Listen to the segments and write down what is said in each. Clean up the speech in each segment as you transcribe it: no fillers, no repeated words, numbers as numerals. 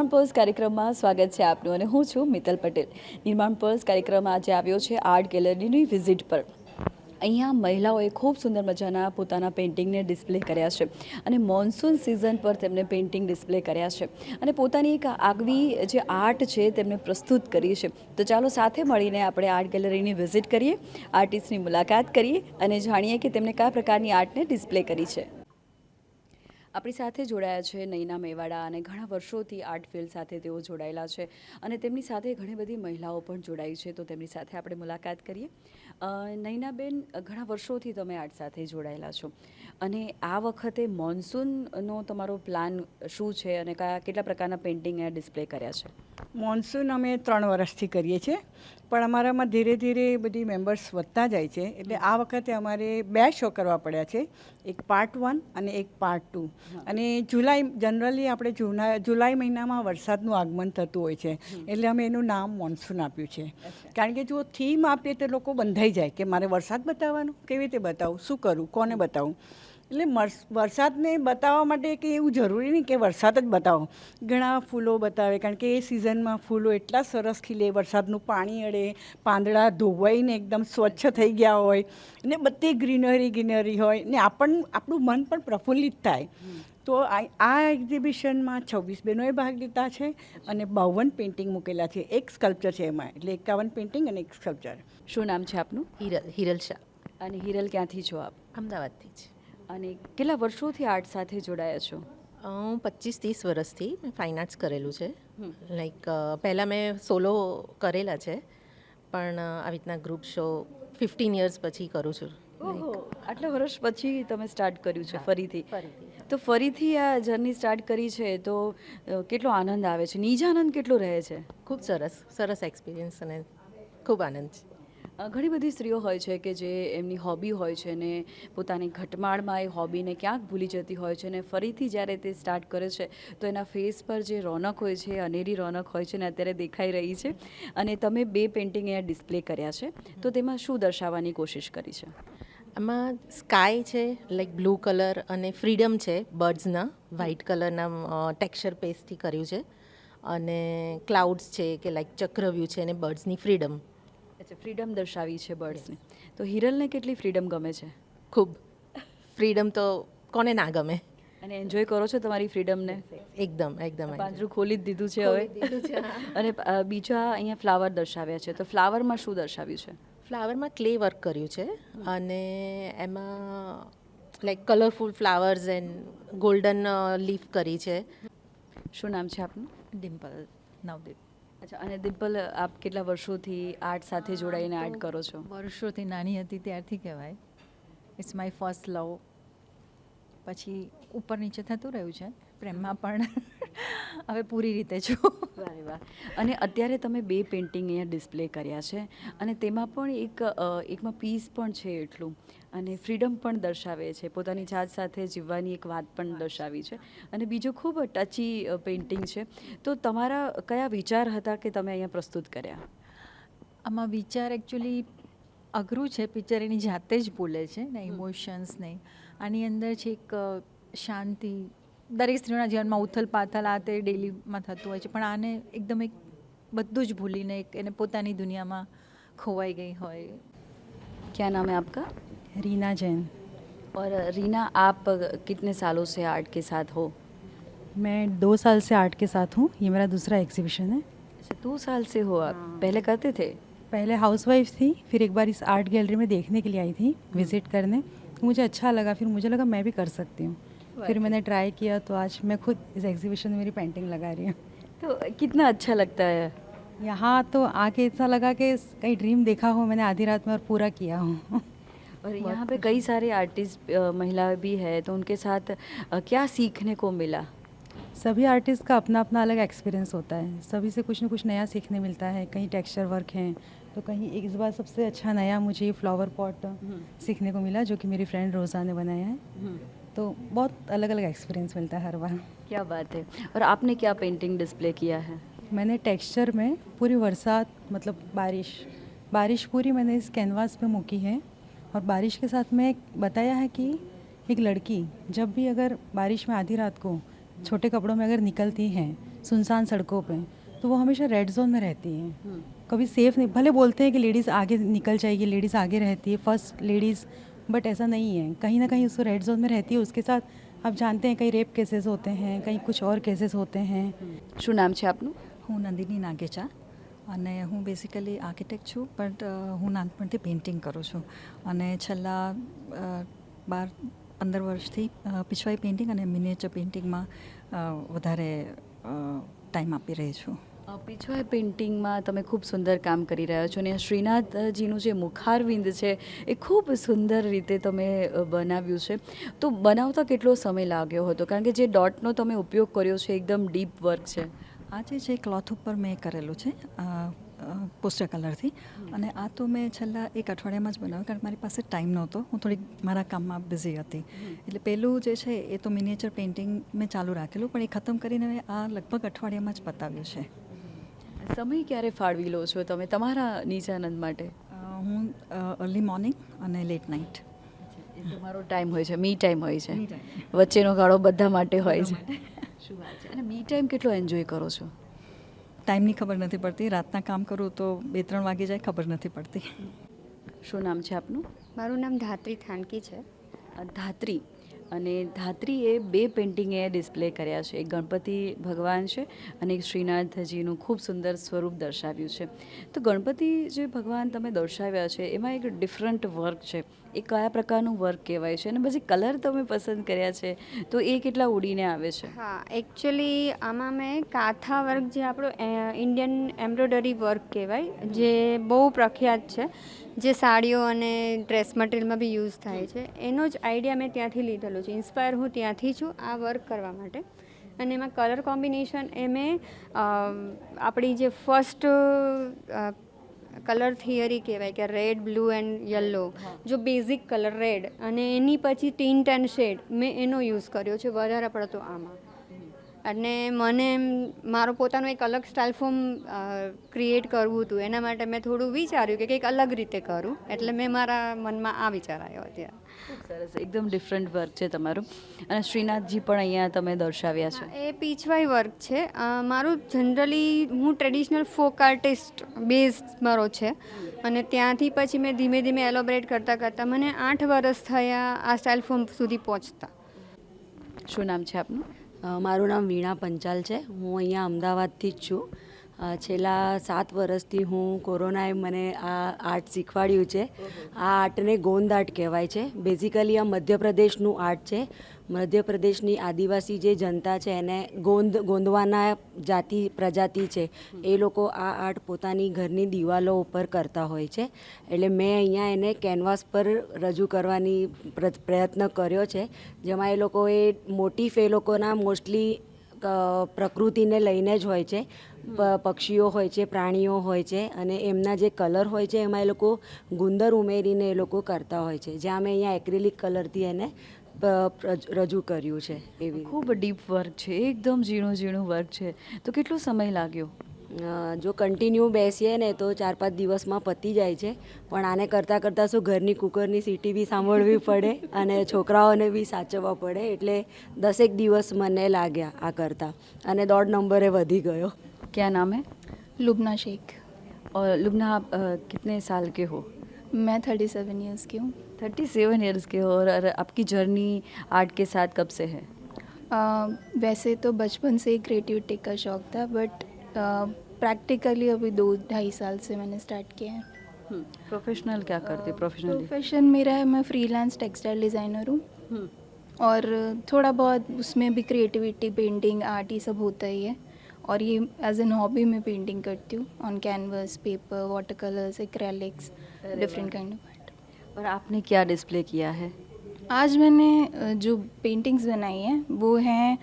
નિર્માણ પર્સ કાર્યક્રમમાં સ્વાગત છે આપનું અને હું છું મિત્તલ પટેલ. નિર્માણ પર્સ કાર્યક્રમ આજે આવ્યો છે આર્ટ ગેલેરીની વિઝિટ પર. અહીંયા મહિલાઓએ ખૂબ સુંદર મજાના પોતાના પેઇન્ટિંગને ડિસ્પ્લે કર્યા છે અને મોન્સૂન સિઝન પર તેમને પેઇન્ટિંગ ડિસ્પ્લે કર્યા છે અને પોતાની એક આગવી જે આર્ટ છે તેમને પ્રસ્તુત કરી છે. તો ચાલો સાથે મળીને આપણે આર્ટ ગેલેરીની વિઝિટ કરીએ, આર્ટિસ્ટની મુલાકાત કરીએ અને જાણીએ કે તેમણે કયા પ્રકારની આર્ટને ડિસ્પ્લે કરી છે. આપણી સાથે જોડાયા છે નૈના મેવાડા અને ઘણા વર્ષોથી આર્ટ ફિલ્ડ સાથે તેઓ જોડાયેલા છે અને તેમની સાથે ઘણી બધી મહિલાઓ પણ જોડાઈ છે. તો તેમની સાથે આપણે મુલાકાત કરીએ. નૈનાબેન, ઘણા વર્ષોથી તમે આર્ટ સાથે જોડાયેલા છો અને આ વખતે મોન્સૂનનો તમારો પ્લાન શું છે અને કેટલા પ્રકારના પેઇન્ટિંગ અહીંયા ડિસ્પ્લે કર્યા છે? મોન્સૂન અમે 3 વર્ષથી કરીએ છીએ, પણ અમારામાં ધીરે ધીરે બધી મેમ્બર્સ વધતા જાય છે, એટલે આ વખતે અમારે 2 શો કરવા પડ્યા છે, એક પાર્ટ 1 અને એક પાર્ટ 2. અને જનરલી આપણે જુલાઈ મહિનામાં વરસાદનું આગમન થતું હોય છે, એટલે અમે એનું નામ મોન્સૂન આપ્યું છે. કારણ કે જો થીમ આપીએ તો લોકો બંધાઈ જાય કે મારે વરસાદ બતાવવાનો, કેવી રીતે બતાવું, શું કરું, કોને બતાવું. એટલે વરસાદને બતાવવા માટે કે એવું જરૂરી નહીં કે વરસાદ જ બતાવો, ઘણા ફૂલો બતાવે, કારણ કે એ સિઝનમાં ફૂલો એટલા સરસ ખીલે, વરસાદનું પાણી અડે, પાંદડા ધોવાઈને એકદમ સ્વચ્છ થઈ ગયા હોય ને બધી ગ્રીનરી હોય ને આપણું મન પણ પ્રફુલ્લિત થાય. તો આ એક્ઝિબિશનમાં 26 બહેનોએ ભાગ લીધા છે અને 52 પેઇન્ટિંગ મૂકેલા છે. એક સ્કલ્પચર છે એમાં, એટલે 51 પેઇન્ટિંગ અને એક સ્કલ્પચર. શું નામ છે આપનું? હિરલ શાહ. અને હિરલ, ક્યાંથી છો આપ? અમદાવાદથી જ. અને કેટલા વર્ષોથી આર્ટ સાથે જોડાયા છો? હું 25-30 વર્ષથી મેં ફાઇન આર્ટ્સ કરેલું છે. લાઈક પહેલાં મેં સોલો કરેલા છે, પણ આવી રીતના ગ્રુપ શો 15 યર્સ પછી કરું છું. ઓહો, આટલા વર્ષ પછી તમે સ્ટાર્ટ કર્યું છે ફરીથી? તો ફરીથી આ જર્ની સ્ટાર્ટ કરી છે તો કેટલો આનંદ આવે છે, નિજાનંદ કેટલો રહે છે? ખૂબ સરસ એક્સપિરિયન્સ અને ખૂબ આનંદ છે. ઘણી બધી સ્ત્રીઓ હોય છે કે જે એમની હોબી હોય છે ને પોતાની ઘટમાળમાં એ હોબીને ક્યાંક ભૂલી જતી હોય છે ને ફરીથી જ્યારે તે સ્ટાર્ટ કરે છે તો એના ફેસ પર જે રોનક હોય છે, અનેરી રોનક હોય છે ને અત્યારે દેખાઈ રહી છે. અને તમે 2 પેઇન્ટિંગ અહીંયા ડિસ્પ્લે કર્યા છે, તો તેમાં શું દર્શાવવાની કોશિશ કરી છે? આમાં સ્કાય છે, લાઈક બ્લુ કલર, અને ફ્રીડમ છે, બર્ડ્સના વ્હાઇટ કલરના ટેક્સચર પેસ્ટથી કર્યું છે, અને ક્લાઉડ્સ છે કે લાઈક ચક્રવ્યૂહ છે અને બર્ડ્સની ફ્રીડમ. અચ્છા, ફ્રીડમ દર્શાવી છે બર્ડ્સની. તો હિરલને કેટલી ફ્રીડમ ગમે છે? ખૂબ. ફ્રીડમ તો કોને ના ગમે. અને એન્જોય કરો છો તમારી ફ્રીડમને? એકદમ. પાંજરું ખોલી જ દીધું છે હવે. અને બીજા અહીંયા ફ્લાવર દર્શાવ્યા છે, તો ફ્લાવરમાં શું દર્શાવ્યું છે? ફ્લાવરમાં ક્લે વર્ક કર્યું છે અને એમાં like colourful flowers and golden leaf કરી છે. શું નામ છે આપનું? ડિમ્પલ નવદીપ. અચ્છા, અને ડિમ્પલ, આપ કેટલા વર્ષોથી આર્ટ સાથે જોડાઈને આર્ટ કરો છો? વર્ષોથી નાની હતી ત્યારથી કહેવાય. It's my first love. પછી ઉપર નીચે થતું રહ્યું છે પ્રેમમાં, પણ હવે પૂરી રીતે છું. અરે વાહ. અને અત્યારે તમે 2 પેઇન્ટિંગ અહીંયા ડિસ્પ્લે કર્યા છે અને તેમાં પણ એકમાં પીસ પણ છે એટલું, અને ફ્રીડમ પણ દર્શાવે છે, પોતાની જાત સાથે જીવવાની એક વાત પણ દર્શાવી છે, અને બીજું ખૂબ ટચી પેઇન્ટિંગ છે. તો તમારા કયા વિચાર હતા કે તમે અહીંયા પ્રસ્તુત કર્યા? આમાં વિચાર એકચ્યુઅલી અઘરું છે, પિક્ચર એની જાતે જ બોલે છે ને, ઇમોશન્સ નહીં. આની અંદર છે એક શાંતિ. દરેક સ્ત્રીઓના જીવનમાં ઉથલ પાથલ આ તે ડેલીમાં થતું હોય છે, પણ આને એકદમ એક બધું જ ભૂલીને એને પોતાની દુનિયામાં ખોવાઈ ગઈ હોય. क्या नाम है आपका? रीना जैन. और रीना, आप कितने सालों से आर्ट के साथ हो? मैं 2 साल से आर्ट के साथ हूँ. ये मेरा दूसरा एग्जीबिशन है. अच्छा, 2 साल से हो आप? पहले करते थे? पहले हाउसवाइफ थी, फिर एक बार इस आर्ट गैलरी में देखने के लिए आई थी, विज़िट करने. मुझे अच्छा लगा, फिर मुझे लगा मैं भी कर सकती हूँ. फिर मैंने ट्राई किया, तो आज मैं खुद इस एग्जीबिशन में मेरी पेंटिंग लगा रही हूँ. तो कितना अच्छा लगता है यहाँ तो आके ऐसा लगा कि कहीं ड्रीम देखा हो मैंने आधी रात में और पूरा किया हूँ. और यहाँ पे कई सारे आर्टिस्ट महिलाएं भी है, तो उनके साथ क्या सीखने को मिला? सभी आर्टिस्ट का अपना अपना अलग एक्सपीरियंस होता है, सभी से कुछ न कुछ नया सीखने मिलता है. कहीं टेक्सचर वर्क हैं, तो कहीं इस बार सबसे अच्छा नया मुझे ये फ्लावर पॉट सीखने को मिला, जो कि मेरी फ्रेंड रोज़ा ने बनाया है. तो बहुत अलग अलग एक्सपीरियंस मिलता है हर बार. क्या बात है. और आपने क्या पेंटिंग डिस्प्ले किया है? मैंने टेक्सचर में पूरी बरसात, मतलब बारिश पूरी मैंने इस कैनवास पे मूकी है. और बारिश के साथ में बताया है कि एक लड़की जब भी अगर बारिश में आधी रात को छोटे कपड़ों में अगर निकलती हैं सुनसान सड़कों पे, तो वो हमेशा रेड जोन में रहती हैं। कभी सेफ नहीं, भले बोलते हैं कि लेडीज़ आगे निकल जाएगी, लेडीज़ आगे रहती है, फर्स्ट लेडीज़, बट ऐसा नहीं है। कहीं ना कहीं उसको रेड जोन में रहती है। उसके साथ आप जानते हैं कहीं रेप केसेस होते हैं, कहीं कुछ और केसेस होते हैं। શું નામ છે આપનું? હું નંદિની નાગેચા અને હું બેઝિકલી આર્કિટેક્ટ છું, બટ હું નાનપણથી પેઇન્ટિંગ કરું છું અને છેલ્લા 12-15 વર્ષથી પિછવાઈ પેઇન્ટિંગ અને મિનિએચર પેઇન્ટિંગમાં વધારે ટાઈમ આપી રહી છું. પીછવાઈ પેઇન્ટિંગમાં તમે ખૂબ સુંદર કામ કરી રહ્યા છો અને શ્રીનાથજીનું જે મુખારવિંદ છે એ ખૂબ સુંદર રીતે તમે બનાવ્યું છે. તો બનાવતા કેટલો સમય લાગ્યો હતો? કારણ કે જે ડોટનો તમે ઉપયોગ કર્યો છે એકદમ ડીપ વર્ક છે. આ જે છે ક્લોથ ઉપર મેં કરેલું છે પોસ્ટર કલરથી, અને આ તો મેં છેલ્લા એક અઠવાડિયામાં જ બનાવ્યું, કારણ કે મારી પાસે ટાઈમ નહોતો, હું થોડીક મારા કામમાં બિઝી હતી. એટલે પહેલું જે છે એ તો મિનિએચર પેઇન્ટિંગ મેં ચાલુ રાખેલું, પણ એ ખતમ કરીને મેં આ લગભગ અઠવાડિયામાં જ પતાવ્યું છે. સમય ક્યારે ફાળવી લો છો તમે તમારા નીચાનંદ માટે? હું અર્લી મોર્નિંગ અને લેટ નાઇટ. એ તમારો ટાઈમ હોય છે, મી ટાઈમ હોય છે, વચ્ચેનો ગાળો બધા માટે હોય છે. શું વાત છે! અને મી ટાઈમ કેટલો એન્જોય કરો છો? ટાઈમની ખબર નથી પડતી. રાતના કામ કરું તો 2-3 વાગી જાય, ખબર નથી પડતી. શું નામ છે આપનું? મારું નામ ધાત્રી થાનકી છે. ધાત્રી. અને ધાત્રીએ 2 પેઇન્ટિંગ એ ડિસ્પ્લે કર્યા છે. એક ગણપતિ ભગવાન છે અને એક શ્રીનાથજીનું ખૂબ સુંદર સ્વરૂપ દર્શાવ્યું છે. તો ગણપતિ જે ભગવાન તમે દર્શાવ્યા છે એમાં એક ડિફરન્ટ વર્ક છે. એ કયા પ્રકારનું વર્ક કહેવાય છે અને પછી કલર તમે પસંદ કર્યા છે તો એ કેટલા ઉડીને આવે છે? હા, એકચ્યુઅલી આમાં મેં કાથા વર્ક, જે આપણો ઇન્ડિયન એમ્બ્રોઇડરી વર્ક કહેવાય, જે બહુ પ્રખ્યાત છે, જે સાડીઓ અને ડ્રેસ મટીરિયલમાં બી યુઝ થાય છે, એનો જ આઈડિયા મેં ત્યાંથી લીધેલો છે. ઇન્સ્પાયર હું ત્યાંથી છું આ વર્ક કરવા માટે. અને એમાં કલર કોમ્બિનેશન એ મેં આપણી જે ફર્સ્ટ કલર થિયરી કહેવાય કે રેડ, બ્લુ એન્ડ યલો, જો બેઝિક કલર રેડ, અને એની પછી ટિન્ટ એન્ડ શેડ મેં એનો યુઝ કર્યો છે વધારે પડતો આમાં. અને મને મારો પોતાનો એક અલગ સ્ટાઇલ ફોર્મ ક્રિએટ કરવું હતું, એના માટે મેં થોડું વિચાર્યું કે કંઈક અલગ રીતે કરું, એટલે મેં મારા મનમાં આ વિચાર આવ્યો અત્યારે. ખૂબ સરસ, એકદમ ડિફરન્ટ વર્ક છે તમારું. અને શ્રીનાથજી પણ અહીંયા તમે દર્શાવ્યા છે. એ પીછવાઈ વર્ક છે. મારું જનરલી હું ટ્રેડિશનલ ફોક આર્ટિસ્ટ બેઝ મારો છે, અને ત્યાંથી પછી મેં ધીમે ધીમે એલોબરેટ કરતાં કરતાં મને 8 વર્ષ થયા આ સ્ટાઇલ ફોર્મ સુધી પહોંચતા. શું નામ છે આપનું? મારું નામ વીણા પંચાલ છે. હું અહીંયા અમદાવાદથી જ છું. છેલ્લા 7 વર્ષથી હું કોરોનાએ મને આ આર્ટ શીખવાડ્યું છે. આ આર્ટને ગોંદ આર્ટ કહેવાય છે. બેઝિકલી આ મધ્યપ્રદેશનું આર્ટ છે. મધ્યપ્રદેશની આદિવાસી જે જનતા છે એને ગોંદવાના પ્રજાતિ છે, એ લોકો આ આર્ટ પોતાની ઘરની દિવાલો ઉપર કરતા હોય છે. એટલે મેં અહીંયા એને કેનવાસ પર રજૂ કરવાની પ્રયત્ન કર્યો છે, જેમાં એ લોકોએ મોટિફ એ લોકોના મોસ્ટલી પ્રકૃતિને લઈને જ હોય છે. પક્ષીઓ હોય છે, પ્રાણીઓ હોય છે, અને એમના જે કલર હોય છે એમાં એ લોકો ગુંદર ઉમેરીને એ લોકો કરતા હોય છે, જ્યાં મેં અહીંયા એક્રિલિક કલરથી એને રજૂ કર્યું છે. એવી ખૂબ ડીપ વર્ક છે, એકદમ ઝીણું ઝીણું વર્ક છે. તો કેટલો સમય લાગ્યો? જો કન્ટિન્યુ બેસીએ ને તો 4-5 દિવસમાં પતી જાય છે, પણ આને કરતાં કરતાં શું ઘરની કુકરની સીટી બી સાંભળવી પડે અને છોકરાઓને બી સાચવવા પડે, એટલે 10 દિવસ મને લાગ્યા આ કરતાં, અને 1.5 નંબરે વધી ગયો. क्या नाम है? लुबना शेख. और लुबना आप कितने साल के हो? मैं 37 इयर्स की हूँ. 37 ईयर्स के हो. और आपकी जर्नी आर्ट के साथ कब से है? वैसे तो बचपन से ही क्रिएटिविटी का शौक़ था, बट प्रैक्टिकली अभी 2-2.5 साल से मैंने स्टार्ट किया है. प्रोफेशनल क्या करते? प्रोफेशनल प्रोफेशन मेरा है, मैं फ्रीलांस टेक्सटाइल डिज़ाइनर हूँ, और थोड़ा बहुत उसमें भी क्रिएटिविटी, पेंटिंग, आर्ट, ये सब होता ही है. और ये एज एन हॉबी मैं पेंटिंग करती हूँ on canvas, paper, water colours, acrylics, different kind of art. और आपने क्या डिस्प्ले किया है? आज मैंने जो पेंटिंग्स बनाई हैं वो हैं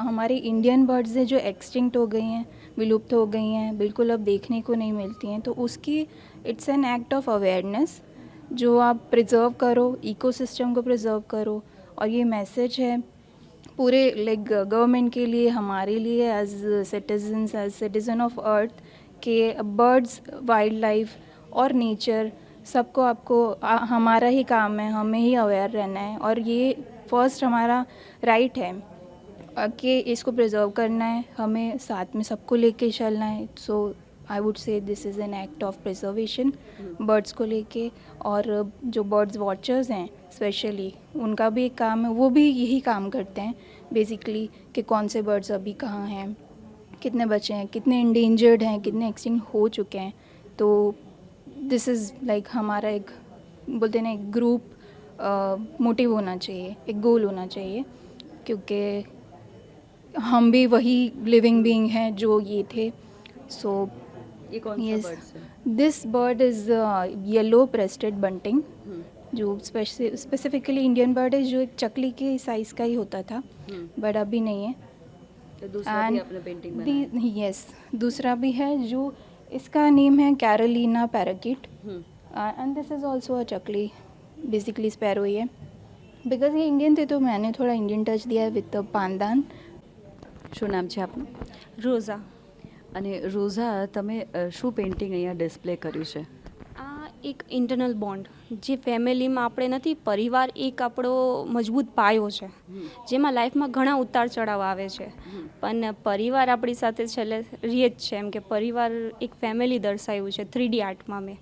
हमारी इंडियन बर्ड्स हैं जो एक्सटिंक्ट हो गई हैं, विलुप्त हो गई हैं, बिल्कुल अब देखने को नहीं मिलती हैं. तो उसकी it's an act of awareness, जो आप प्रिजर्व करो, इकोसिस्टम को प्रिजर्व करो. और ये मैसेज है पूरे लाइक गवर्नमेंट के लिए, हमारे लिए as citizens, as citizen of earth, के बर्ड्स, वाइल्ड लाइफ और नेचर सबको, आपको हमारा ही काम है, हमें ही अवेयर रहना है. और ये फर्स्ट हमारा राइट है. कि इसको प्रिजर्व करना है, हमें साथ में सबको लेके चलना है. So I would say this is an act of preservation birds को लेके. और जो बर्ड्स वॉचर्स हैं स्पेशली, उनका भी एक काम है, वो भी यही काम करते हैं बेसिकली कि कौन से बर्ड्स अभी कहाँ हैं, कितने बचे हैं, कितने इंडेंजर्ड हैं, कितने एक्सटिंक्ट हो चुके हैं. तो दिस इज़ लाइक हमारा एक बोलते हैं ना एक ग्रुप मोटिव होना चाहिए, एक गोल होना चाहिए, क्योंकि हम भी वही लिविंग बीइंग हैं जो ये थे. सो ये कौन सा yes, birds है? this bird is yellow breasted bunting, जो स्पेसिफिकली इंडियन बर्ड है, जो एक चकली के साइज़ का ही होता था, बट अभी नहीं है. तो दूसरा भी आपने पेंटिंग बनाया? यस, दूसरा भी है जो इसका नेम है Carolina parakeet, and this is also a चकली, बेसिकली स्पैरो ही है. बिकॉज ये इंडियन थे तो मैंने थोड़ा इंडियन टच दिया है विद द पानदान. શું નામ છે આપનું? રોઝા. અને રોઝા, તમે શું પેઇન્ટિંગ અહીંયા ડિસ્પ્લે કર્યું છે? આ એક ઇન્ટરનલ બોન્ડ, જે ફેમિલીમાં આપણે નથી, પરિવાર એક આપણો મજબૂત પાયો છે, જેમાં લાઈફમાં ઘણા ઉતાર ચઢાવ આવે છે, પણ પરિવાર આપણી સાથે છેલ્લે રહે જ છે. એમ કે પરિવાર એક ફેમિલી દર્શાવ્યું છે 3D આર્ટમાં, મેં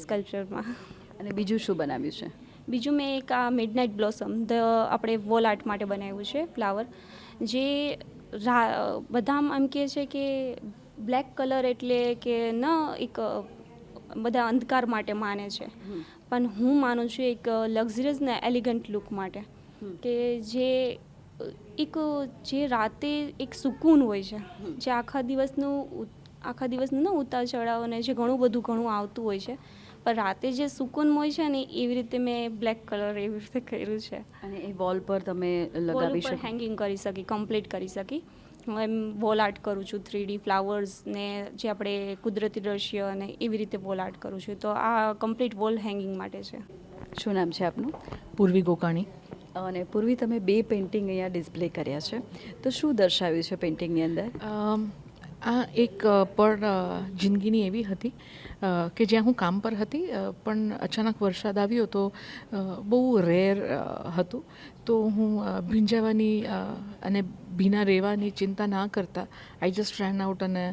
સ્કલ્પચરમાં. અને બીજું શું બનાવ્યું છે? બીજું મેં એક આ મિડનાઇટ બ્લોસમ આપણે વોલ આર્ટ માટે બનાવ્યું છે, ફ્લાવર, જે બધા એમ કહે છે કે બ્લેક કલર એટલે કે ન એક બધા અંધકાર માટે માને છે, પણ હું માનું છું એક લક્ઝરિયસ ને એલિગન્ટ લુક માટે, કે જે એક જે રાતે એક સુકૂન હોય છે, જે આખા દિવસનું ને ઉતાર ચઢાવ ને જે ઘણું આવતું હોય છે, પણ રાતે જે સુકૂન હોય છે ને, એવી રીતે મેં બ્લેક કલર એવી રીતે કર્યું છે. અને એ વોલ પર તમે વોલ લગાવી ઉપર શકો? હેંગિંગ કરી શકી, કમ્પ્લીટ કરી શકી. હું એમ વોલ આર્ટ કરું છું, 3D ફ્લાવર્સ ને જે આપણે કુદરતી દ્રશ્ય અને એવી રીતે વોલ આર્ટ કરું છું. તો આ કમ્પ્લીટ વોલ હેંગિંગ માટે છે. શું નામ છે આપનું? પૂર્વી ગોકાણી. અને પૂર્વી, તમે બે પેઇન્ટિંગ અહીંયા ડિસ્પ્લે કર્યા છે, તો શું દર્શાવ્યું છે પેઇન્ટિંગની અંદર? આ એક પણ જિંદગીની એવી હતી કે જ્યાં હું કામ પર હતી, પણ અચાનક વરસાદ આવ્યો તો બહુ રેર હતું, તો હું ભીંજાવાની અને ભીના રહેવાની ચિંતા ના કરતા આઈ જસ્ટ રેન આઉટ અને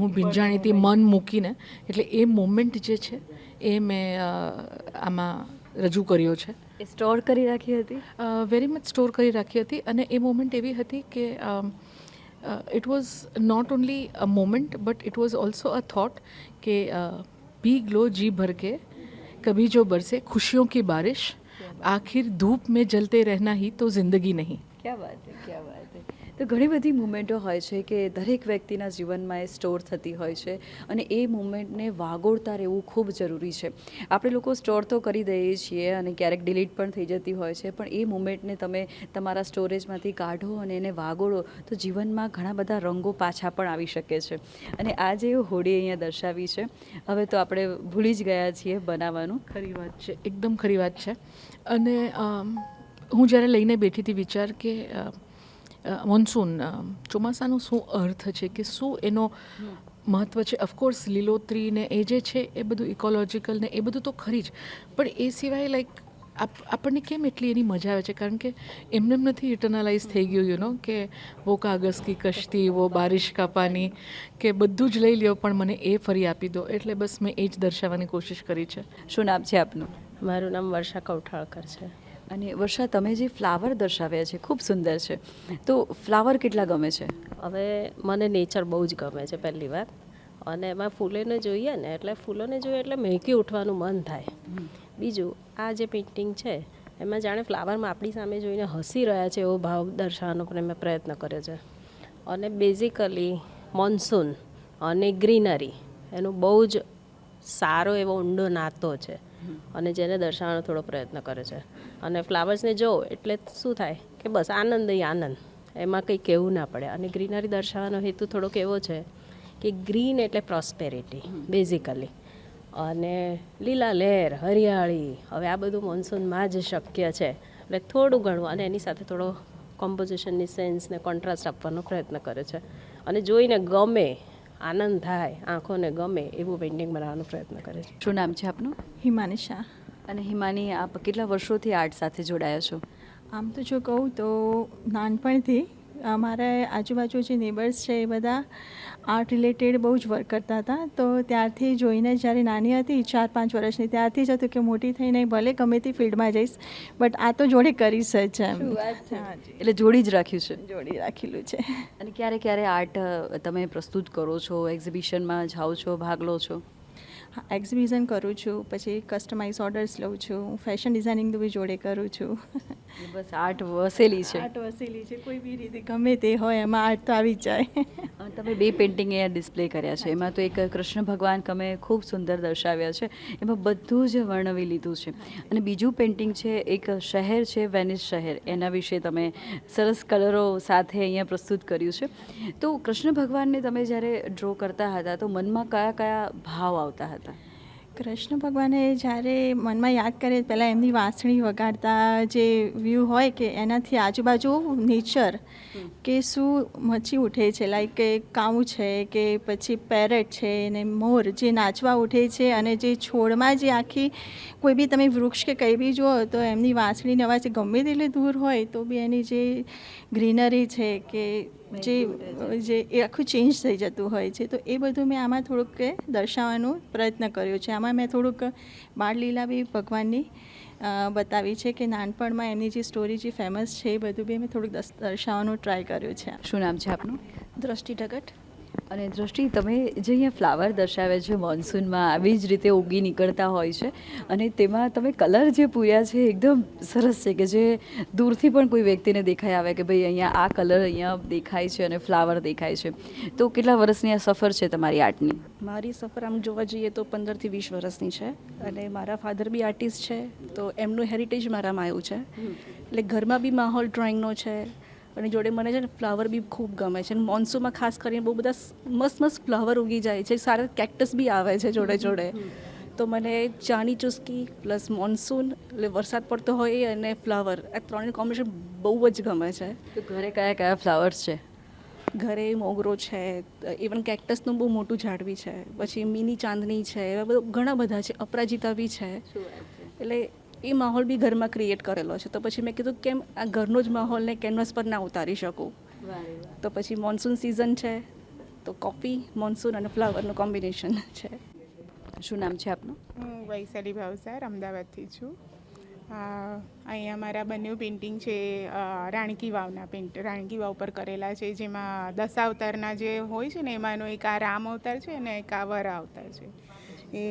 હું ભીંજાણીથી મન મૂકીને, એટલે એ મોમેન્ટ જે છે એ મેં આમાં રજૂ કર્યો છે. એ સ્ટોર કરી રાખી હતી? વેરી મચ સ્ટોર કરી રાખી હતી. અને એ મોમેન્ટ એવી હતી કે it was not only a moment but it was also a thought कि भीग लो जी भर के कभी जो बरसे खुशियों की बारिश, आखिर धूप में जलते रहना ही तो जिंदगी नहीं. ક્યાં વાત છે, ક્યાં વાત છે. તો ઘણી બધી મુમેન્ટો હોય છે કે દરેક વ્યક્તિના જીવનમાં એ સ્ટોર થતી હોય છે, અને એ મુમેન્ટને વાગોળતા રહેવું ખૂબ જરૂરી છે. આપણે લોકો સ્ટોર તો કરી દઈએ છીએ અને ક્યારેક ડિલીટ પણ થઈ જતી હોય છે, પણ એ મુમેન્ટને તમે તમારા સ્ટોરેજમાંથી કાઢો અને એને વાગોળો તો જીવનમાં ઘણા બધા રંગો પાછા પણ આવી શકે છે. અને આ જે હોડી અહીંયા દર્શાવી છે, હવે તો આપણે ભૂલી જ ગયા છીએ બનાવવાનું. ખરી વાત છે, એકદમ ખરી વાત છે. અને હું જ્યારે લઈને બેઠી હતી વિચાર કે મોન્સૂન, ચોમાસાનો શું અર્થ છે, કે શું એનો મહત્ત્વ છે. ઓફકોર્સ લીલોતરી ને એ જે છે એ બધું ઇકોલોજીકલ ને એ બધું તો ખરી જ, પણ એ સિવાય લાઈક આપણને કેમ એટલી એની મજા આવે છે, કારણ કે એમને નથી ઇટર્નલાઇઝ થઈ ગયું, યુ નો, કે વો કાગઝ કી કશ્તી, વો બારિશ કા પાની, કે બધું જ લઈ લ્યો પણ મને એ ફરી આપી દો. એટલે બસ મેં એ જ દર્શાવવાની કોશિશ કરી છે. શું નામ છે આપનું? મારું નામ વર્ષા કૌઠાળકર છે. અને વર્ષા, તમે જે ફ્લાવર દર્શાવ્યા છે ખૂબ સુંદર છે, તો ફ્લાવર કેટલા ગમે છે? હવે મને નેચર બહુ જ ગમે છે પહેલી વાત, અને એમાં ફૂલોને જોઈએ ને, એટલે ફૂલોને જોઈએ એટલે મહેકી ઉઠવાનું મન થાય. બીજું, આ જે પેઇન્ટિંગ છે એમાં જાણે ફ્લાવરમાં આપણી સામે જોઈને હસી રહ્યા છે એવો ભાવ દર્શાવવાનો પણ મેં પ્રયત્ન કર્યો છે. અને બેઝિકલી મોન્સૂન અને ગ્રીનરી એનો બહુ જ સારો એવો ઊંડો નાતો છે, અને જેને દર્શાવવાનો થોડો પ્રયત્ન કરે છે. અને ફ્લાવર્સને જો એટલે શું થાય કે બસ આનંદ આનંદ, એમાં કંઈ કહેવું ના પડે. અને ગ્રીનરી દર્શાવવાનો હેતુ થોડોક એવો છે કે ગ્રીન એટલે પ્રોસ્પેરિટી બેઝિકલી, અને લીલા લહેર, હરિયાળી, હવે આ બધું મોન્સૂનમાં જ શક્ય છે. એટલે થોડું ઘણું, અને એની સાથે થોડો કોમ્પોઝિશનની સેન્સને કોન્ટ્રાસ્ટ આપવાનો પ્રયત્ન કરે છે, અને જોઈને ગમે, આનંદ થાય, આંખોને ગમે એવું પેઇન્ટિંગ બનાવવાનો પ્રયત્ન કરે છે. શું નામ છે આપનું? હિમાની શાહ. અને હિમાની, આપ કેટલા વર્ષોથી આર્ટ સાથે જોડાયા છો? આમ તો જો કહું તો નાનપણથી અમારા આજુબાજુ જે નેબર્સ છે એ બધા આર્ટ રિલેટેડ બહુ જ વર્ક કરતા હતા, તો ત્યારથી જોઈને જ્યારે નાની હતી 4-5 વર્ષની ત્યારથી જ હતું કે મોટી થઈને ભલે ગમે તે ફિલ્ડમાં જઈશ બટ આ તો જોડે કરીશ જ એમ. એટલે જોડી જ રાખ્યું છે. જોડી રાખેલું છે. અને ક્યારે ક્યારે આર્ટ તમે પ્રસ્તુત કરો છો, એક્ઝિબિશનમાં જાઓ છો, ભાગ લો છો? હા, એક્ઝિબિશન કરું છું, પછી કસ્ટમાઇઝ ઓર્ડર્સ લઉં છું, ફેશન ડિઝાઇનિંગ બી જોડે કરું છું. બસ આર્ટ વસેલી છે. આર્ટ વસેલી છે, કોઈ બી રીતે ગમે તે હોય એમાં આર્ટ તો આવી જ જાય. તમે 2 પેઇન્ટિંગ અહીંયા ડિસ્પ્લે કર્યા છે. એમાં તો એક કૃષ્ણ ભગવાન તમે ખૂબ સુંદર દર્શાવ્યા છે, એમાં બધું જ વર્ણવી લીધું છે. અને બીજું પેઇન્ટિંગ છે, એક શહેર છે, વેનિસ શહેર, એના વિશે તમે સરસ કલરો સાથે અહીંયા પ્રસ્તુત કર્યું છે. તો કૃષ્ણ ભગવાનને તમે જ્યારે ડ્રો કરતા હતા તો મનમાં કયા કયા ભાવ આવતા હતા? કૃષ્ણ ભગવાને જ્યારે મનમાં યાદ કરે પહેલાં એમની વાંસળી વગાડતા જે વ્યૂ હોય કે એનાથી આજુબાજુ નેચર કે શું મચી ઉઠે છે, લાઈક કે કાઉ છે કે પછી પેરેટ છે ને મોર જે નાચવા ઉઠે છે, અને જે છોડમાં જે આખી કોઈ બી તમે વૃક્ષ કે કંઈ બી જુઓ તો એમની વાંસળીની અવાજ ગમે તેટલી દૂર હોય તો બી એની જે ગ્રીનરી છે કે જે એ આખું ચેન્જ થઈ જતું હોય છે. તો એ બધું મેં આમાં થોડુંક દર્શાવવાનો પ્રયત્ન કર્યો છે. આમાં મેં થોડુંક બાળલીલા બી ભગવાનની બતાવી છે કે નાનપણમાં એમની જે સ્ટોરી જે ફેમસ છે એ બધું બી મેં થોડુંક દર્શાવવાનો ટ્રાય કર્યો છે. શું નામ છે આપનું? દ્રષ્ટિ ઢગટ. અને દ્રષ્ટિ, તમે જે અહીંયા ફ્લાવર દર્શાવે છે મોન્સૂનમાં આવી જ રીતે ઉગી નીકળતા હોય છે, અને તેમાં તમે કલર જે પૂર્યા છે એકદમ સરસ છે કે જે દૂરથી પણ કોઈ વ્યક્તિને દેખાઈ આવે કે ભાઈ અહીંયા આ કલર અહીંયા દેખાય છે અને ફ્લાવર દેખાય છે. તો કેટલા વર્ષની આ સફર છે તમારી આર્ટની? મારી સફર આમ જોવા જઈએ તો 15 થી 20 વર્ષની છે, અને મારા ફાધર બી આર્ટિસ્ટ છે, તો એમનું હેરિટેજ મારામાં આવ્યું છે. એટલે ઘરમાં બી માહોલ ડ્રોઈંગનો છે, અને જોડે મને છે ને ફ્લાવર બી ખૂબ ગમે છે. અને મોન્સૂનમાં ખાસ કરીને બહુ બધા મસ્ત ફ્લાવર ઉગી જાય છે, સારા કેક્ટસ બી આવે છે જોડે જોડે. તો મને ચાની ચુસ્કી પ્લસ મોન્સૂન એટલે વરસાદ પડતો હોય એ અને ફ્લાવર, આ ત્રણેય કોમ્બિનેશન બહુ જ ગમે છે. તો ઘરે કયા કયા ફ્લાવર્સ છે? ઘરે મોગરો છે, ઇવન કેક્ટસનું બહુ મોટું ઝાડવી છે, પછી મિની ચાંદની છે, એવા બધા ઘણા બધા છે, અપરાજિતા બી છે. એટલે એ માહોલ બી ઘરમાં ક્રિએટ કરેલો છે. તો પછી મેં કીધું કેમ આ ઘરનો જ માહોલને કેનવાસ પર ના ઉતારી શકું. તો પછી મોન્સૂન સિઝન છે તો કોફી, મોન્સૂન અને ફ્લાવરનું કોમ્બિનેશન છે. શું નામ છે આપનું? હું વૈશાલી ભાવસાર અમદાવાદથી છું. અહીંયા મારા બંને પેઇન્ટિંગ છે રાણકી વાવના રાણકી વાવ પર કરેલા છે, જેમાં 10 અવતારના જે હોય છે ને એમાંનો એક આ રામ અવતાર છે ને એક આ વરા અવતાર છે. એ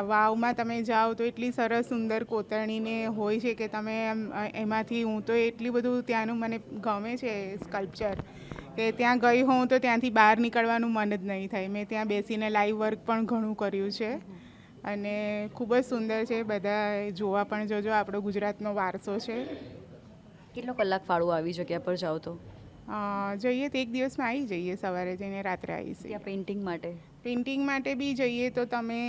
વાવમાં તમે જાઓ તો એટલી સરસ સુંદર કોતરણીને હોય છે કે તમે એમાંથી, હું તો એટલી બધું ત્યાંનું મને ગમે છે સ્કલ્પચર કે ત્યાં ગઈ હોઉં તો ત્યાંથી બહાર નીકળવાનું મન જ નહીં થાય. મેં ત્યાં બેસીને લાઈવ વર્ક પણ ઘણું કર્યું છે, અને ખૂબ જ સુંદર છે. બધા જોવા પણ જજો, આપણો ગુજરાતનો વારસો છે. કેટલો કલાક ફાળો આવી જગ્યા પર જાઓ તો? જઈએ તો એક દિવસમાં આવી જઈએ, સવારે જઈને રાત્રે આવીશું. ત્યાં પેઇન્ટિંગ માટે બી જઈએ તો તમે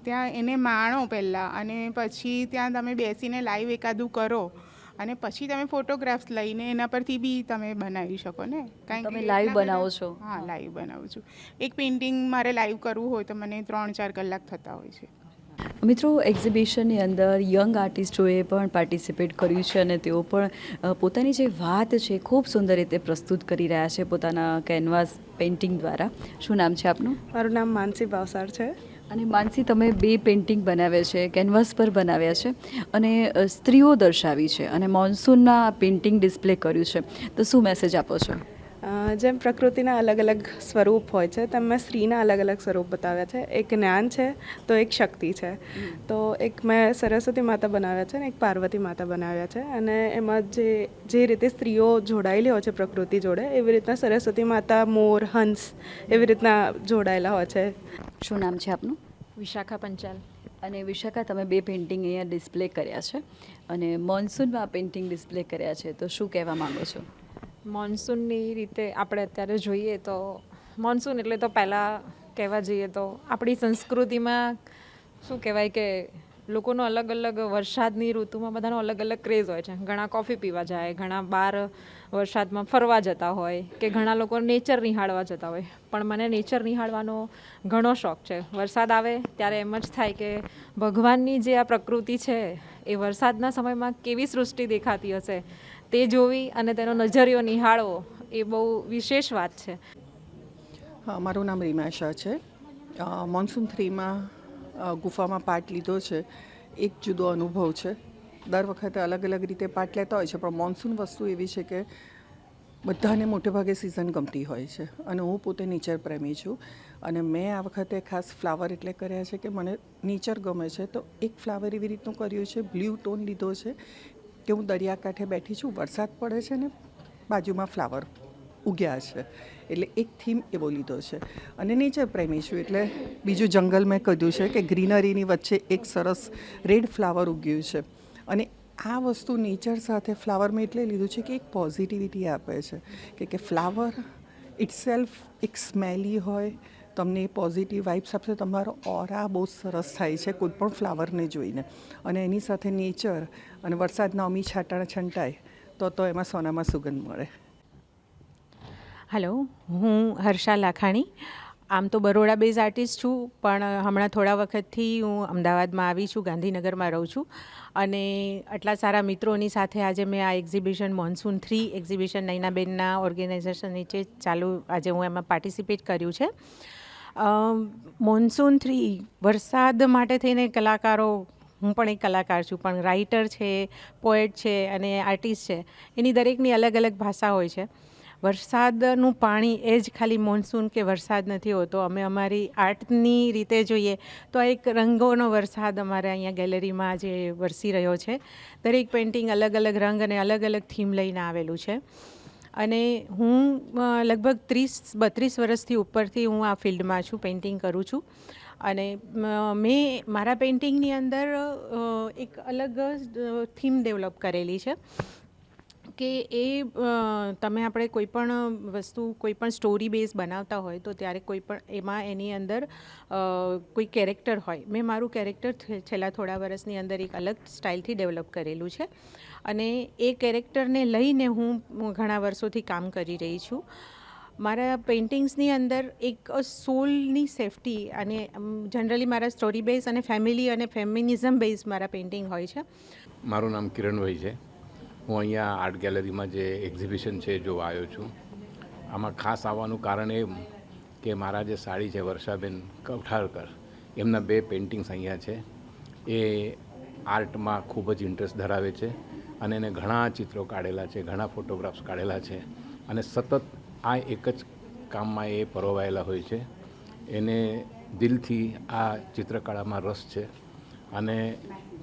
ત્યાં એને માણો પહેલાં, અને પછી ત્યાં તમે બેસીને લાઈવ એકાદું કરો, અને પછી તમે ફોટોગ્રાફ્સ લઈને એના પરથી બી તમે બનાવી શકો ને. કારણ કે તમે લાઈવ બનાવો છો? હા, લાઈવ બનાવું છું. એક પેઇન્ટિંગ મારે લાઈવ કરવું હોય તો મને 3-4 કલાક થતા હોય છે. મિત્રો, એક્ઝિબિશનની અંદર યંગ આર્ટિસ્ટોએ પણ પાર્ટિસિપેટ કર્યું છે, અને તેઓ પણ પોતાની જે વાત છે ખૂબ સુંદર રીતે પ્રસ્તુત કરી રહ્યા છે પોતાના કેનવાસ પેઇન્ટિંગ દ્વારા. શું નામ છે આપનું? મારું નામ માનસી ભાવસાર છે. અને માનસી, તમે 2 પેઇન્ટિંગ બનાવ્યા છે, કેનવાસ પર બનાવ્યા છે, અને સ્ત્રીઓ દર્શાવી છે, અને મોન્સૂનના પેઇન્ટિંગ ડિસ્પ્લે કર્યું છે. તો શું મેસેજ આપો છો? જેમ પ્રકૃતિના અલગ અલગ સ્વરૂપ હોય છે તેમ મેં સ્ત્રીના અલગ અલગ સ્વરૂપ બતાવ્યા છે. એક જ્ઞાન છે તો એક શક્તિ છે. તો એક મેં સરસ્વતી માતા બનાવ્યા છે ને એક પાર્વતી માતા બનાવ્યા છે, અને એમાં જે રીતે સ્ત્રીઓ જોડાયેલી હોય છે પ્રકૃતિ જોડે, એવી રીતના સરસ્વતી માતા, મોર, હંસ એવી રીતના જોડાયેલા હોય છે. શું નામ છે આપનું? વિશાખા પંચાલ. અને વિશાખા, તમે 2 પેઇન્ટિંગ અહીંયા ડિસ્પ્લે કર્યા છે, અને મોન્સૂનમાં પેઇન્ટિંગ ડિસ્પ્લે કર્યા છે, તો શું કહેવા માંગો છો? મોન્સૂનની રીતે આપણે અત્યારે જોઈએ તો મોન્સૂન એટલે તો પહેલાં કહેવા જઈએ તો આપણી સંસ્કૃતિમાં શું કહેવાય કે લોકોનો અલગ અલગ વરસાદની ઋતુમાં બધાનો અલગ અલગ ક્રેઝ હોય છે. ઘણા કોફી પીવા જાય, ઘણા બહાર વરસાદમાં ફરવા જતા હોય, કે ઘણા લોકો નેચર નિહાળવા જતા હોય. પણ મને નેચર નિહાળવાનો ઘણો શોખ છે. વરસાદ આવે ત્યારે એમ જ થાય કે ભગવાનની જે આ પ્રકૃતિ છે એ વરસાદના સમયમાં કેવી સૃષ્ટિ દેખાતી હશે તે જોવી અને તેનો નજરિયો નિહાળવો એ બહુ વિશેષ વાત છે. હા, મારું નામ રીમા શાહ છે. મોન્સૂન 3માં ગુફામાં પાર્ટ લીધો છે. એક જુદો અનુભવ છે. દર વખતે અલગ અલગ રીતે પાર્ટ લેતા હોય છે, પણ મોન્સૂન વસ્તુ એવી છે કે બધાને મોટે ભાગે સિઝન ગમતી હોય છે, અને હું પોતે નેચર પ્રેમી છું. અને મેં આ વખતે ખાસ ફ્લાવર એટલે કર્યા છે કે મને નેચર ગમે છે, તો એક ફ્લાવર એવી રીતનું કર્યું છે, બ્લુ ટોન લીધો છે કે હું દરિયાકાંઠે બેઠી છું, વરસાદ પડે છે ને બાજુમાં ફ્લાવર ઉગ્યા છે, એટલે એક થીમ એવો લીધો છે. અને નેચર પ્રેમી છું એટલે બીજું જંગલ મેં કીધું છે કે ગ્રીનરીની વચ્ચે એક સરસ રેડ ફ્લાવર ઉગ્યું છે. અને આ વસ્તુ નેચર સાથે ફ્લાવર મેં એટલે લીધું છે કે એક પોઝિટિવિટી આપે છે કે ફ્લાવર ઇટસેલ્ફ એક સ્મેલી હોય, તમને એ પોઝિટિવ વાઇબ્સ આપશે, તમારો ઓરા બહુ સરસ થાય છે કોઈ પણ ફ્લાવરને જોઈને. અને એની સાથે નેચર અને વરસાદના અમી છાંટા છંટાય તો એમાં સોનામાં સુગંધ મળે. હેલો, હું હર્ષા લાખાણી. આમ તો બરોડા બેઝ આર્ટિસ્ટ છું, પણ હમણાં થોડા વખતથી હું અમદાવાદમાં આવી છું, ગાંધીનગરમાં રહું છું. અને આટલા સારા મિત્રોની સાથે આજે મેં આ એક્ઝિબિશન મોન્સૂન 3 એક્ઝિબિશન નૈનાબેનના ઓર્ગેનાઇઝેશન નીચે ચાલુ આજે હું એમાં પાર્ટિસિપેટ કર્યું છે. મોન્સૂન 3 વરસાદ માટે થઈને કલાકારો, હું પણ એક કલાકાર છું, પણ રાઇટર છે, પોએટ છે અને આર્ટિસ્ટ છે, એની દરેકની અલગ અલગ ભાષા હોય છે. વરસાદનું પાણી એ જ ખાલી મોન્સૂન કે વરસાદ નથી હોતો. અમે અમારી આર્ટની રીતે જોઈએ તો આ એક રંગોનો વરસાદ અમારે અહીંયા ગેલેરીમાં જે વરસી રહ્યો છે. દરેક પેઇન્ટિંગ અલગ અલગ રંગ અને અલગ અલગ થીમ લઈને આવેલું છે. અને હું લગભગ 30-32 વર્ષથી ઉપરથી હું આ ફિલ્ડમાં છું, પેઇન્ટિંગ કરું છું. અને મેં મારા પેઇન્ટિંગની અંદર એક અલગ થીમ ડેવલપ કરેલી છે કે તમે આપણે કોઈ પણ વસ્તુ, કોઈ પણ સ્ટોરી બેઝ બનાવતા હોય તો ત્યારે કોઈ પણ એમાં એની અંદર કોઈ કેરેક્ટર હોય. મેં મારું કેરેક્ટર છેલ્લા થોડા વર્ષની અંદર એક અલગ સ્ટાઇલથી ડેવલપ કરેલું છે, અને એ કેરેક્ટરને લઈને હું ઘણા વર્ષોથી કામ કરી રહી છું. મારા પેઇન્ટિંગ્સની અંદર એક સોલની સેફટી, અને જનરલી મારા સ્ટોરી બેઝ અને ફેમિલી અને ફેમિનિઝમ બેઝ મારા પેઇન્ટિંગ હોય છે. મારું નામ કિરણભાઈ છે. હું અહીંયા આર્ટ ગેલેરીમાં જે એક્ઝિબિશન છે જોવા આવ્યો છું. આમાં ખાસ આવવાનું કારણ એ કે મારા જે સાડી છે વર્ષાબેન કૌઠારકર, એમના 2 પેઇન્ટિંગ્સ અહીંયા છે. એ આર્ટમાં ખૂબ જ ઇન્ટરેસ્ટ ધરાવે છે અને એને ઘણા ચિત્રો કાઢેલા છે, ઘણા ફોટોગ્રાફ્સ કાઢેલા છે, અને સતત આ એક જ કામમાં એ પરોવાયેલા હોય છે. એને દિલથી આ ચિત્રકળામાં રસ છે, અને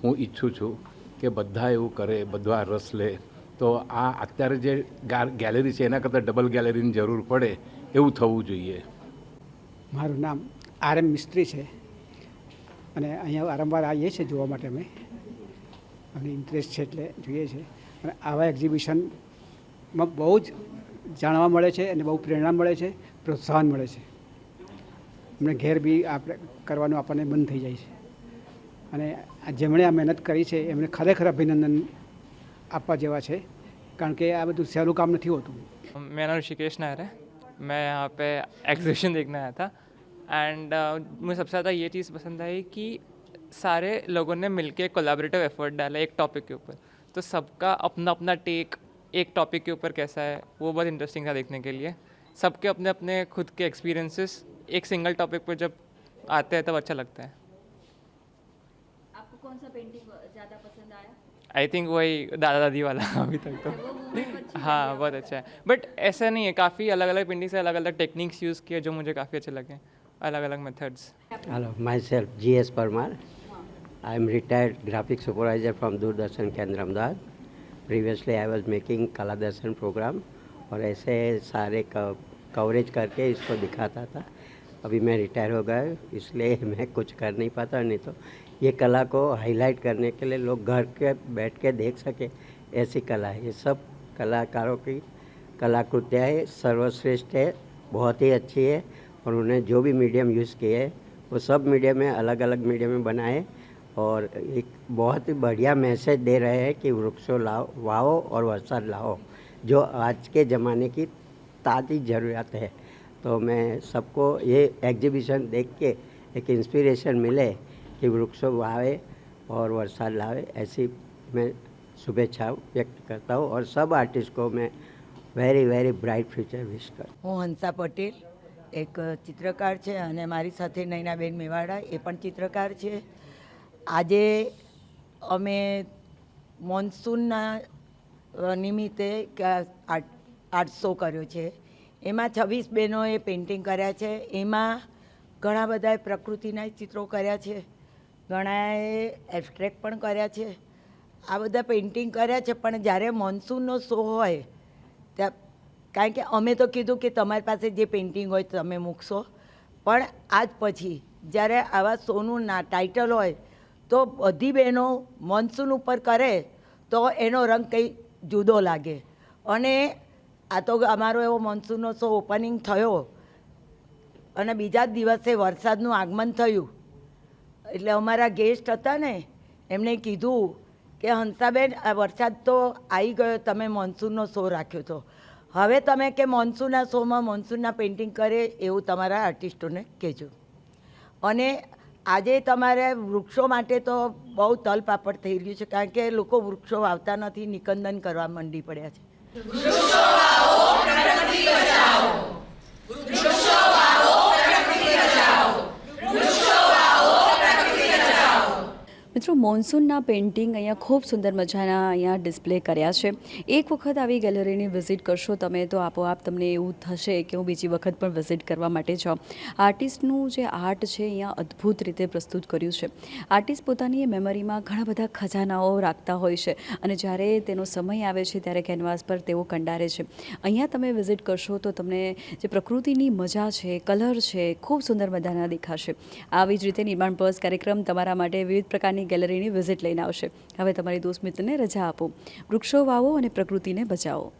હું ઈચ્છું છું કે બધા એવું કરે, બધા રસ લે, તો આ અત્યારે જે ગેલેરી છે એના કરતાં ડબલ ગેલેરીની જરૂર પડે એવું થવું જોઈએ. મારું નામ RM મિસ્ત્રી છે, અને અહીંયા વારંવાર આવીએ છીએ જોવા માટે. અમને ઇન્ટરેસ્ટ છે એટલે જોઈએ છે. અને આવા એક્ઝિબિશનમાં બહુ જ જાણવા મળે છે અને બહુ પ્રેરણા મળે છે, પ્રોત્સાહન મળે છે. અમને ઘેર બી આપણે કરવાનું આપણને મન થઈ જાય છે. અને જેમણે આ મહેનત કરી છે એમને ખરેખર અભિનંદન આપવા જેવા છે, કારણ કે આ બધું સહેલું કામ નથી હોતું. मेरा नाम ऋषिकेश नायर है. मैं यहाँ पे एग्जीबिशन देखने आया था, एंड मुझे सबसे ज़्यादा ये चीज़ पसंद आई कि सारे लोगों ने मिलके कोलैबोरेटिव एफर्ट डाला एक टॉपिक के ऊपर. तो सबका अपना अपना टेक एक टॉपिक के ऊपर कैसा है वो बहुत इंटरेस्टिंग था देखने के लिए. सबके अपने अपने खुद के एक्सपीरियंसेस एक सिंगल टॉपिक पर जब आते हैं तब अच्छा लगता है. आपको कौन सा पेंटिंग ज़्यादा पसंद आया? आई थिंक वही दादा दादी वाला अभी तक तो. हाँ, बहुत अच्छा है. बट ऐसा नहीं है, काफ़ी अलग अलग पेंटिंग से अलग अलग टेक्निक्स यूज़ किए जो मुझे काफ़ी अच्छे लगे, अलग अलग methods. Hello, myself GS Parmar. I am retired graphic supervisor from Doordarshan Kendra Ahmedabad. Previously I was making Kala Darshan program और ऐसे सारे कवरेज करके इसको दिखाता था. अभी मैं रिटायर हो गया, इसलिए मैं कुछ कर नहीं पाता. नहीं तो ये कला को हाईलाइट करने के लिए लोग घर के बैठ के देख सके, ऐसी कला है. ये सब कलाकारों की कलाकृतियाँ है, सर्वश्रेष्ठ है, बहुत ही अच्छी है. और उन्हें जो भी मीडियम यूज़ किए वो सब मीडियम में अलग अलग मीडियम में बनाए और एक बहुत ही बढ़िया मैसेज दे रहे हैं कि वृक्षों वाओ और वरसाद लाओ, जो आज के ज़माने की ताज़ी ज़रूरत है। तो मैं सबको ये एग्जीबिशन देख के एक इंस्पिरेशन मिले कि वृक्षों वावे और वरसाद लावे, ऐसी मैं शुभेच्छा व्यक्त करता हूँ और सब आर्टिस्ट को मैं વેરી વેરી બ્રાઇટ ફ્યુચર વિશ કરું. હું હંસા પટેલ એક ચિત્રકાર છે અને મારી સાથે નૈનાબેન મેવાડા એ પણ ચિત્રકાર છે. આજે અમે મોન્સૂનના નિમિત્તે આર્ટ શો કર્યો છે. એમાં 26 બહેનોએ પેઇન્ટિંગ કર્યા છે. એમાં ઘણા બધાએ પ્રકૃતિના ચિત્રો કર્યા છે, ઘણાએ એબ્સ્ટ્રેક્ટ પણ કર્યા છે. આ બધા પેઇન્ટિંગ કર્યા છે. પણ જ્યારે મોન્સૂનનો શો હોય ત્યાં, કારણ કે અમે તો કીધું કે તમારી પાસે જે પેઇન્ટિંગ હોય તમે મૂકશો, પણ આજ પછી જ્યારે આવા શોનું ટાઇટલ હોય તો બધી બહેનો મોન્સૂન ઉપર કરે તો એનો રંગ કંઈ જુદો લાગે. અને આ તો અમારો એવો મોન્સૂનનો શો ઓપનિંગ થયો અને બીજા જ દિવસે વરસાદનું આગમન થયું. એટલે અમારા ગેસ્ટ હતા ને, એમણે કીધું કે હંસાબેન આ વરસાદ તો આવી ગયો, તમે મોન્સૂનનો શો રાખ્યો હતો, હવે તમે કે મોન્સૂનના શોમાં મોન્સૂનના પેઇન્ટિંગ કરે એવું તમારા આર્ટિસ્ટોને કહેજો. અને આજે તમારે વૃક્ષો માટે તો બહુ તલપાપડ થઈ રહ્યું છે, કારણ કે લોકો વૃક્ષો વાવતા નથી, નિકંદન કરવા માંડી પડ્યા છે. મિત્રો, મોન્સૂનના પેઇન્ટિંગ અહીંયા ખૂબ સુંદર મજાના અહીંયા ડિસ્પ્લે કર્યા છે. એક વખત આવી ગેલેરીની વિઝિટ કરશો તમે તો આપોઆપ તમને એવું થશે કે હું બીજી વખત પણ વિઝિટ કરવા માટે જાઉં. આર્ટિસ્ટનું જે આર્ટ છે અહીંયા અદ્ભુત રીતે પ્રસ્તુત કર્યું છે. આર્ટિસ્ટ પોતાની એ મેમરીમાં ઘણા બધા ખજાનાઓ રાખતા હોય છે અને જ્યારે તેનો સમય આવે છે ત્યારે કેનવાસ પર તેઓ કંડારે છે. અહીંયા તમે વિઝિટ કરશો તો તમને જે પ્રકૃતિની મજા છે, કલર છે, ખૂબ સુંદર મજાના દેખાશે. આવી જ રીતે નિર્માણ પર્સ કાર્યક્રમ તમારા માટે વિવિધ પ્રકારની ગેલેરીની વિઝિટ લઈને આવશે. હવે તમારી દોસ્ત મિત્રને રજા આપો. વૃક્ષો વાવો અને પ્રકૃતિને બચાવો.